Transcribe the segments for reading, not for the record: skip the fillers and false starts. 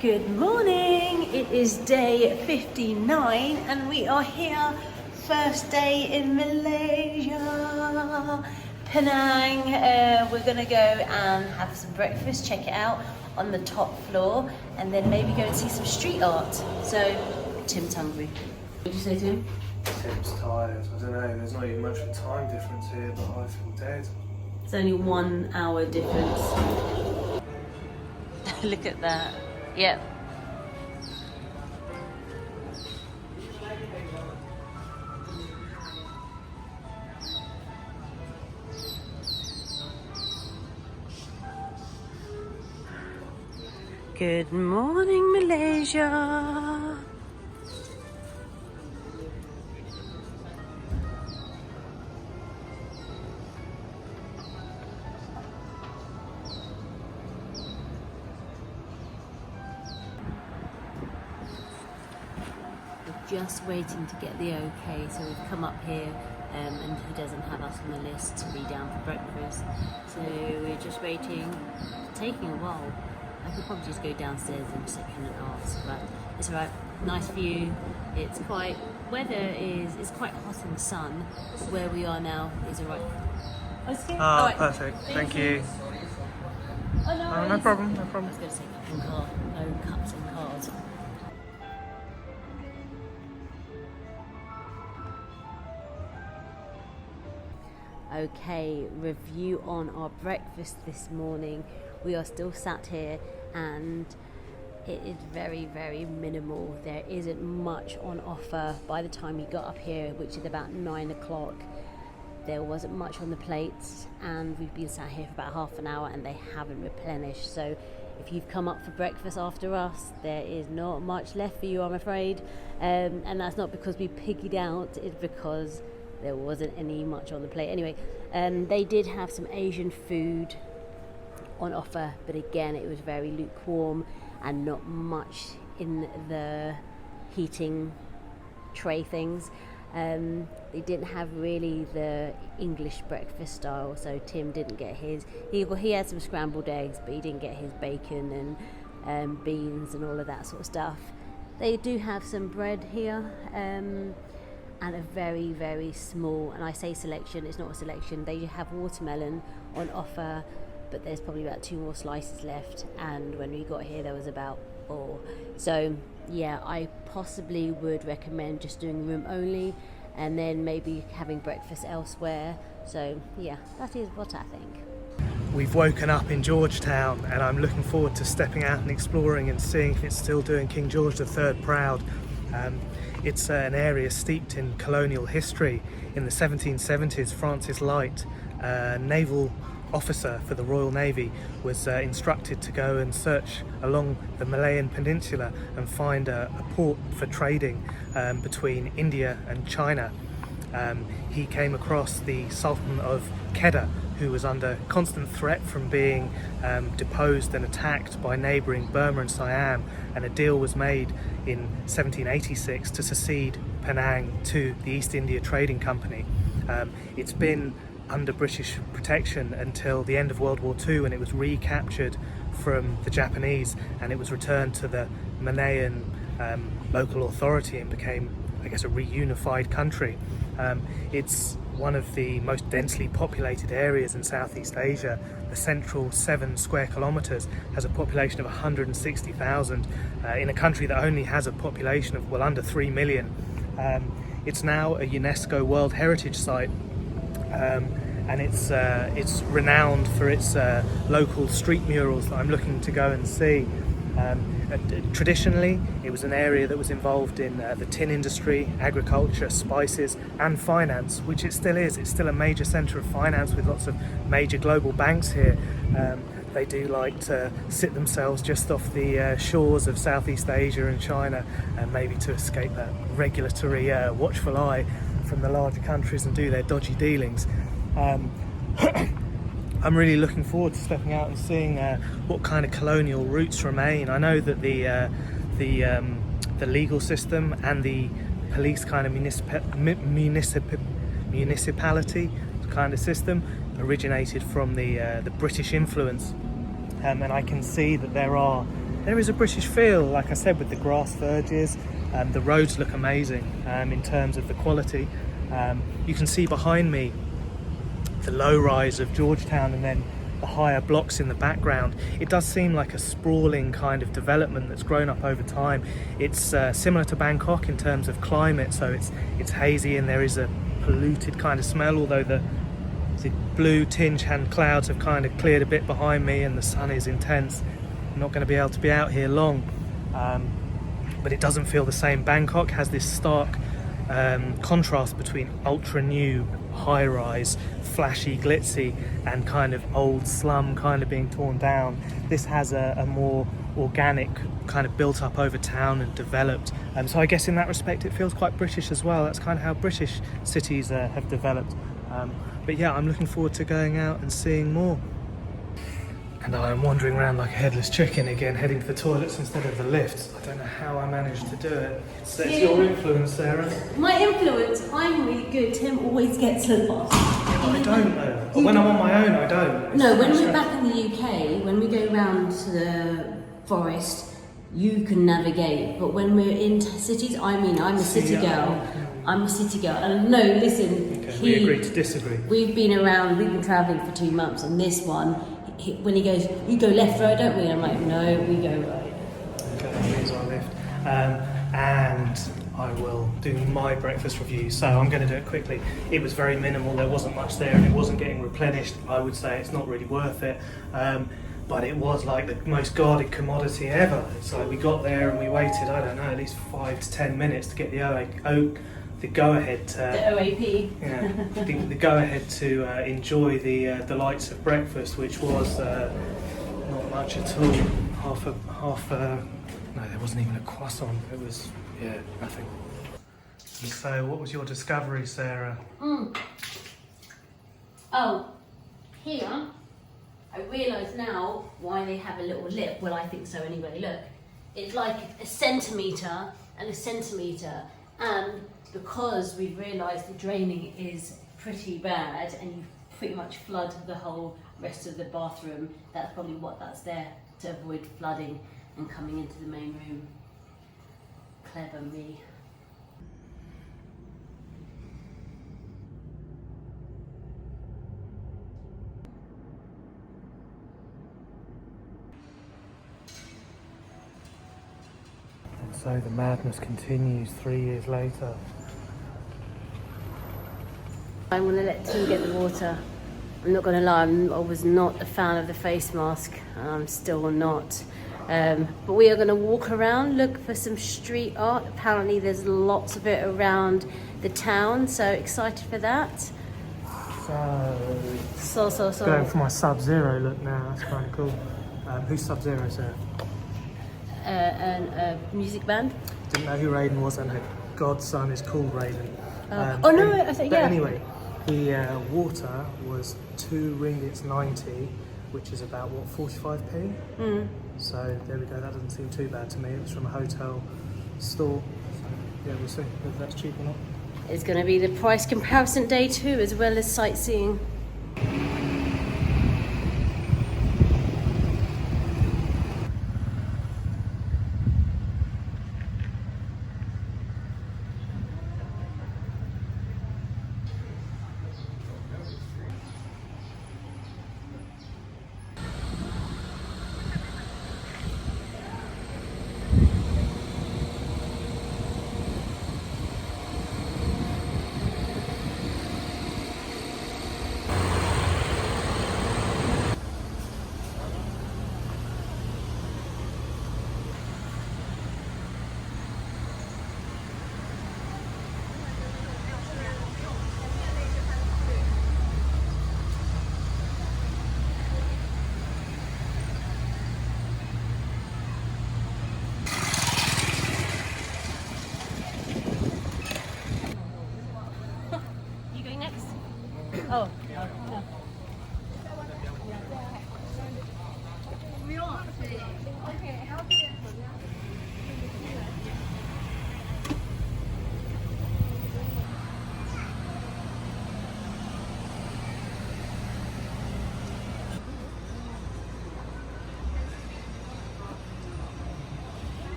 Good morning, it is day 59 and we are here, first day in Malaysia, Penang. We're gonna go and have some breakfast, check it out on the top floor, and then maybe go and see some street art. So, Tim's hungry. What did you say to him? Tim's tired. I don't know, there's not even much of a time difference here, but I feel dead. It's only 1 hour difference. Look at that. Yep. Good morning, Malaysia. Just waiting to get the okay, so we've come up here and he doesn't have us on the list to be down for breakfast, so we're just waiting. It's taking a while. I could probably just go downstairs in a second and ask, but it's alright. Nice view. It's quite, it's quite hot in the sun. Where we are now is alright. Oh, perfect. Thank you. Oh, no, No problem, no I problem. was going to say cup and card. No cups and cards. Okay, review on our breakfast this morning. We are still sat here and it is very, very minimal. There isn't much on offer. By the time we got up here, which is about 9 o'clock, there wasn't much on the plates, and we've been sat here for about half an hour and they haven't replenished. So if you've come up for breakfast after us, there is not much left for you, I'm afraid. And that's not because we piggied out, it's because there wasn't any much on the plate. Anyway, they did have some Asian food on offer, but again it was very lukewarm and not much in the heating tray things. They didn't have really the English breakfast style, so Tim didn't get his. He had some scrambled eggs, but he didn't get his bacon and beans and all of that sort of stuff. They do have some bread here, and a very, very small, and I say selection, it's not a selection, they have watermelon on offer, but there's probably about 2 more slices left, and when we got here there was about 4. So yeah, I possibly would recommend just doing room only and then maybe having breakfast elsewhere. So yeah, that is what I think. We've woken up in Georgetown and I'm looking forward to stepping out and exploring and seeing if it's still doing King George III proud. It's an area steeped in colonial history. In the 1770s, Francis Light, a naval officer for the Royal Navy, was instructed to go and search along the Malayan Peninsula and find a port for trading between India and China. He came across the Sultan of Kedah, who was under constant threat from being deposed and attacked by neighbouring Burma and Siam, and a deal was made in 1786 to secede Penang to the East India Trading Company. It's been under British protection until the end of World War II, when it was recaptured from the Japanese and it was returned to the Malayan local authority and became, I guess, a reunified country. It's one of the most densely populated areas in Southeast Asia. The central 7 square kilometres has a population of 160,000 in a country that only has a population of, well, under 3 million. It's now a UNESCO World Heritage Site, and it's renowned for its local street murals that I'm looking to go and see. Traditionally, it was an area that was involved in the tin industry, agriculture, spices and finance, which it still is. It's still a major centre of finance with lots of major global banks here. They do like to sit themselves just off the shores of Southeast Asia and China, and maybe to escape that regulatory watchful eye from the larger countries and do their dodgy dealings. I'm really looking forward to stepping out and seeing what kind of colonial roots remain. I know that the legal system and the police kind of municipality kind of system originated from the British influence, and I can see that there are there is a British feel, like I said, with the grass verges. The roads look amazing in terms of the quality. You can see behind me the low rise of Georgetown and then the higher blocks in the background. It does seem like a sprawling kind of development that's grown up over time. It's similar to Bangkok in terms of climate, so it's hazy and there is a polluted kind of smell, although the blue tinge and clouds have kind of cleared a bit behind me and the sun is intense. I'm not going to be able to be out here long, but it doesn't feel the same. Bangkok has this stark contrast between ultra new, high rise, flashy, glitzy, and kind of old slum kind of being torn down. This has a more organic kind of built up over town and developed. So I guess in that respect it feels quite British as well. That's kind of how British cities have developed. But yeah, I'm looking forward to going out and seeing more. And I'm wandering around like a headless chicken again, heading for the toilets instead of the lifts. I don't know how I managed to do it. It's your influence, Sarah. My influence? I'm really good. Tim always gets the boss. I don't know. When I'm on my own, I don't. No, when we're back in the UK, when we go round to the forest, you can navigate. But when we're in cities, I'm a city girl. I'm a city girl. And no, listen. Okay, we agree to disagree. We've been travelling for 2 months, and this one, when he goes, you go left road, don't we? And I'm like, no, we go right. Okay, that means I lift. And I will do my breakfast review. So I'm going to do it quickly. It was very minimal. There wasn't much there, and it wasn't getting replenished. I would say it's not really worth it. But it was like the most guarded commodity ever. It's like we got there and we waited, I don't know, at least 5 to 10 minutes to get the go-ahead to the OAP. Yeah, the go-ahead to enjoy the delights of breakfast, which was not much at all. No, there wasn't even a croissant. It was nothing. And so, what was your discovery, Sarah? Oh, here I realise now why they have a little lip. Well, I think so anyway. Look, it's like a centimetre and a centimetre, and because we've realised the draining is pretty bad and you pretty much flood the whole rest of the bathroom, that's probably what that's there, to avoid flooding and coming into the main room. Clever me. And so the madness continues 3 years later. I'm going to let Tim get the water. I'm not going to lie, I was not a fan of the face mask. I'm still not. But we are going to walk around, look for some street art. Apparently there's lots of it around the town, so excited for that. So. Going for my Sub-Zero look now, that's kind of cool. Who's Sub-Zero, Sarah? A music band. Didn't know who Raiden was, and her godson is called Raiden. I think, yeah. But anyway, the water was 2 ringgits 90, which is about, 45p? So there we go, that doesn't seem too bad to me. It was from a hotel store. So yeah, we'll see if that's cheap or not. It's going to be the price comparison day too, as well as sightseeing.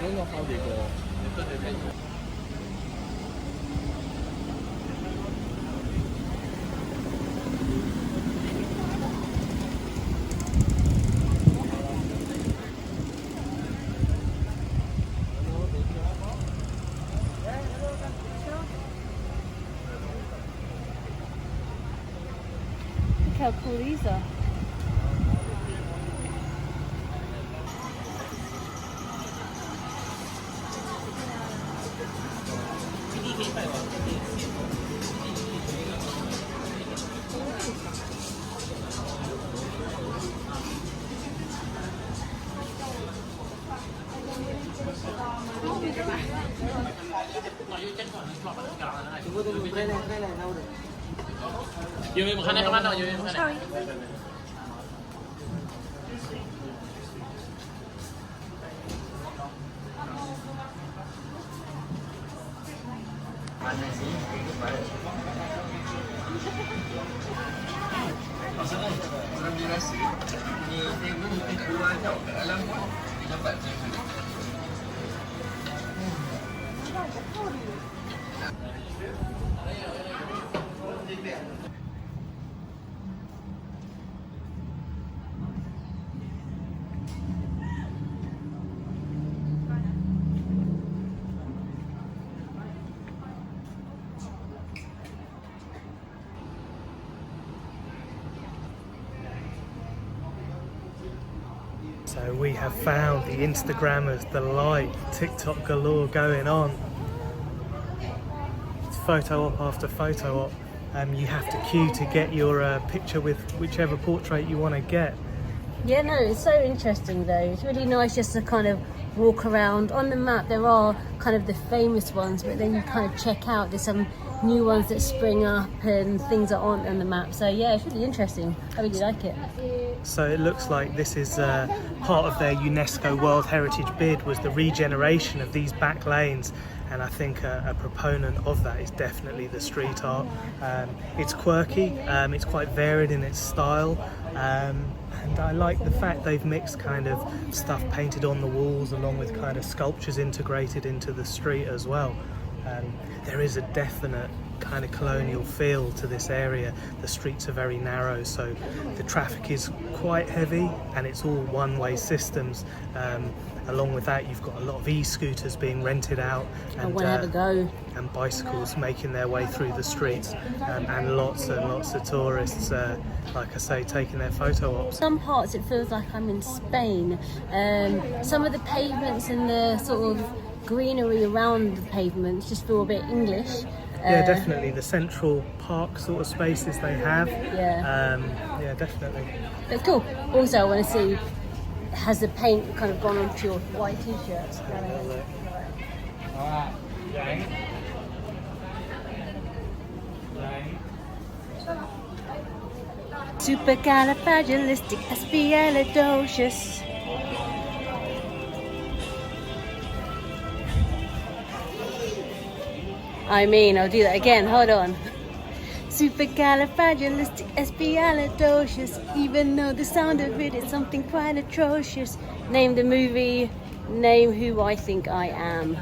don't know how they go. Look how cool these are. Sorry. So we have found the Instagrammers, the light, TikTok galore going on. It's photo op after photo op. You have to queue to get your picture with whichever portrait you want to get. Yeah, no, it's so interesting though. It's really nice just to kind of walk around. On the map there are kind of the famous ones, but then you kind of check out, there's some new ones that spring up and things that aren't on the map. So yeah, it's really interesting. I really like it. So it looks like this is part of their UNESCO World Heritage bid, was the regeneration of these back lanes, and I think a proponent of that is definitely the street art. It's quirky, it's quite varied in its style, and I like the fact they've mixed kind of stuff painted on the walls along with kind of sculptures integrated into the street as well. There is a definite kind of colonial feel to this area. The streets are very narrow, so the traffic is quite heavy and it's all one-way systems. Along with that, you've got a lot of e-scooters being rented out and bicycles making their way through the streets, and lots of tourists, like I say, taking their photo ops. Some parts it feels like I'm in Spain. Some of the pavements and the sort of greenery around the pavements just feel a bit English. Yeah, definitely. The central park sort of spaces they have. Yeah. Yeah, definitely. It's cool. Also, I want to see, has the paint kind of gone onto your white t-shirts? Supercalifragilisticexpialidocious. I mean, I'll do that again, hold on. Supercalifragilisticexpialidocious, even though the sound of it is something quite atrocious. Name the movie, name who I think I am.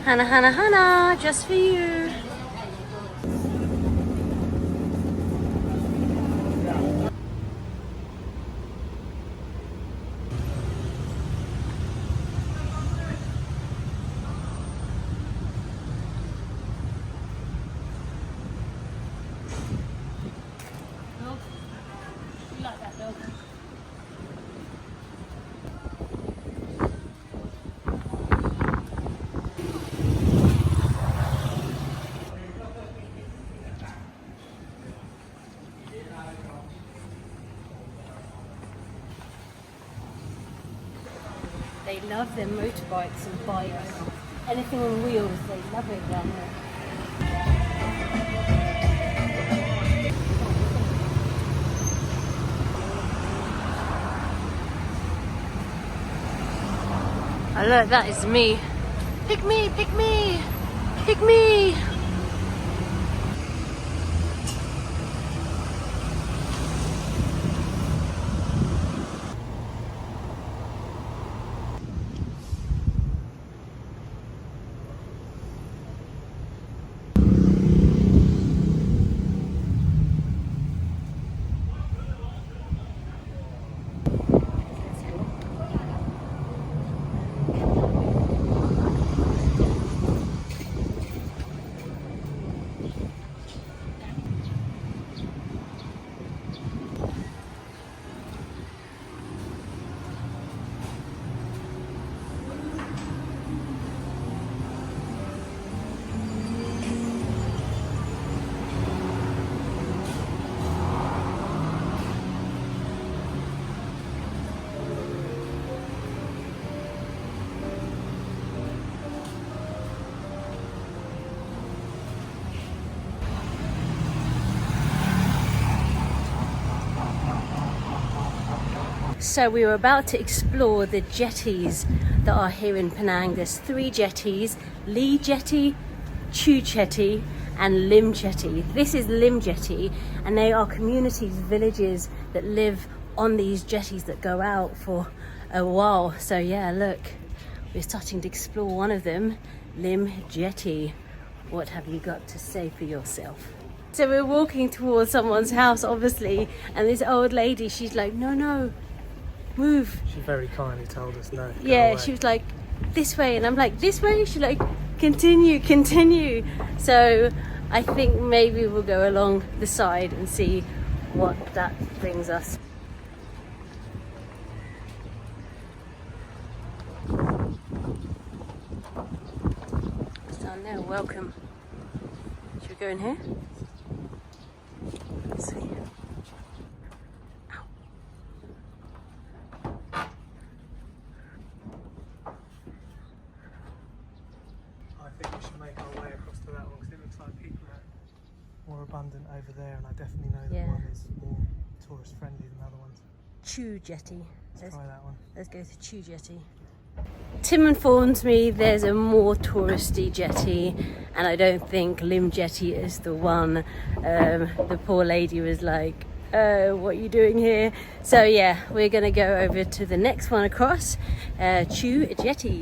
Hana, Hana, Hana, just for you. They love their motorbikes and bikes. Anything on wheels, they love it down there. Oh look, that is me. Pick me, pick me, pick me. So we were about to explore the jetties that are here in Penang. There's 3 jetties: Lim Jetty, Chu Jetty and Lim Jetty. This is Lim Jetty, and they are communities, villages that live on these jetties that go out for a while. So yeah, look, we're starting to explore one of them, Lim Jetty. What have you got to say for yourself? So we're walking towards someone's house, obviously, and this old lady, she's like, no, move. She very kindly told us no. Yeah, she was like, this way, and I'm like, this way? She's like, continue. So I think maybe we'll go along the side and see what that brings us. It's down there, welcome. Should we go in here? Let's see. I think we should make our way across to that one because it looks like people are more abundant over there, and I definitely know that one is more tourist friendly than other ones. Chu Jetty. Let's try that one. Let's go to Chu Jetty. Tim informs me there's a more touristy jetty, and I don't think Lim Jetty is the one. The poor lady was like, what are you doing here? So yeah, we're gonna go over to the next one across, Chu Jetty.